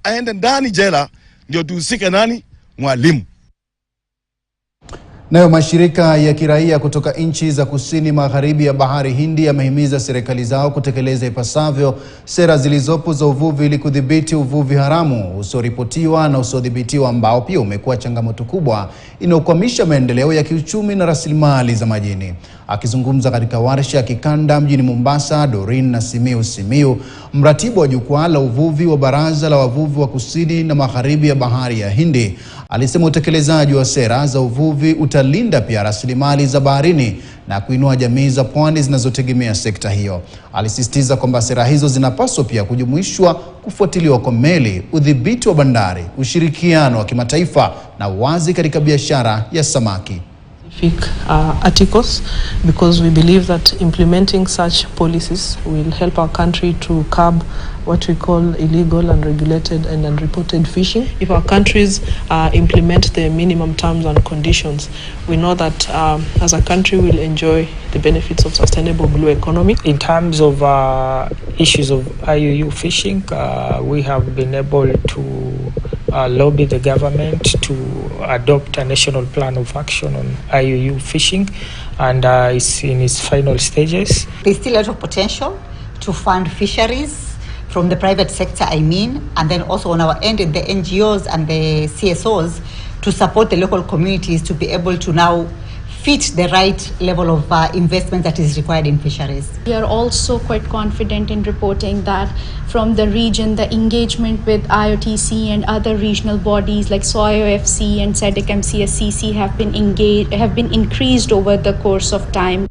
aende ndani jela ndio tuhusike nani? Mwalimu. Nayo mashirika ya kiraia kutoka nchi za kusini magharibi ya bahari Hindi yamehimiza serikali zao kutekeleza ipasavyo sera zilizopo za uvuvi ili kudhibiti uvuvi haramu usioripotiwa na usiodhibitiwa ambao pia umekuwa changamoto kubwa inayokwamisha maendeleo ya kiuchumi na rasilimali za majini. Akizungumza katika warsha ya kikanda mjini Mombasa, Doreen na Simiu, mratibu wa jukwaa la uvuvi wa baraza la wavuvi wa kusini na magharibi ya bahari ya Hindi alisema utekelezaji wa sera za uvuvi utalinda pia rasilimali za baharini na kuinua jamii za pwani zinazotegemea sekta hiyo. Alisisitiza kwamba sera hizo zinapaswa pia kujumuishwa kufuatiliwa kwa meli, udhibiti wa bandari, ushirikiano wa kimataifa na wazi katika biashara ya samaki. Articles, because we believe that implementing such policies will help our country to curb what we call illegal, unregulated and unreported fishing. If our countries implement the minimum terms and conditions, we know that as a country we'll enjoy the benefits of sustainable blue economy. In terms of issues of IUU fishing, we have been able to lobby the government to adopt a national plan of action on IUU fishing, and it's in its final stages. There's still a lot of potential to fund fisheries from the private sector, and then also on our end, the NGOs and the CSOs to support the local communities to be able to now fit the right level of investment that is required in fisheries. We are also quite confident in reporting that from the region, the engagement with IOTC and other regional bodies like SOIOFC and SADC MCSCC have been increased over the course of time.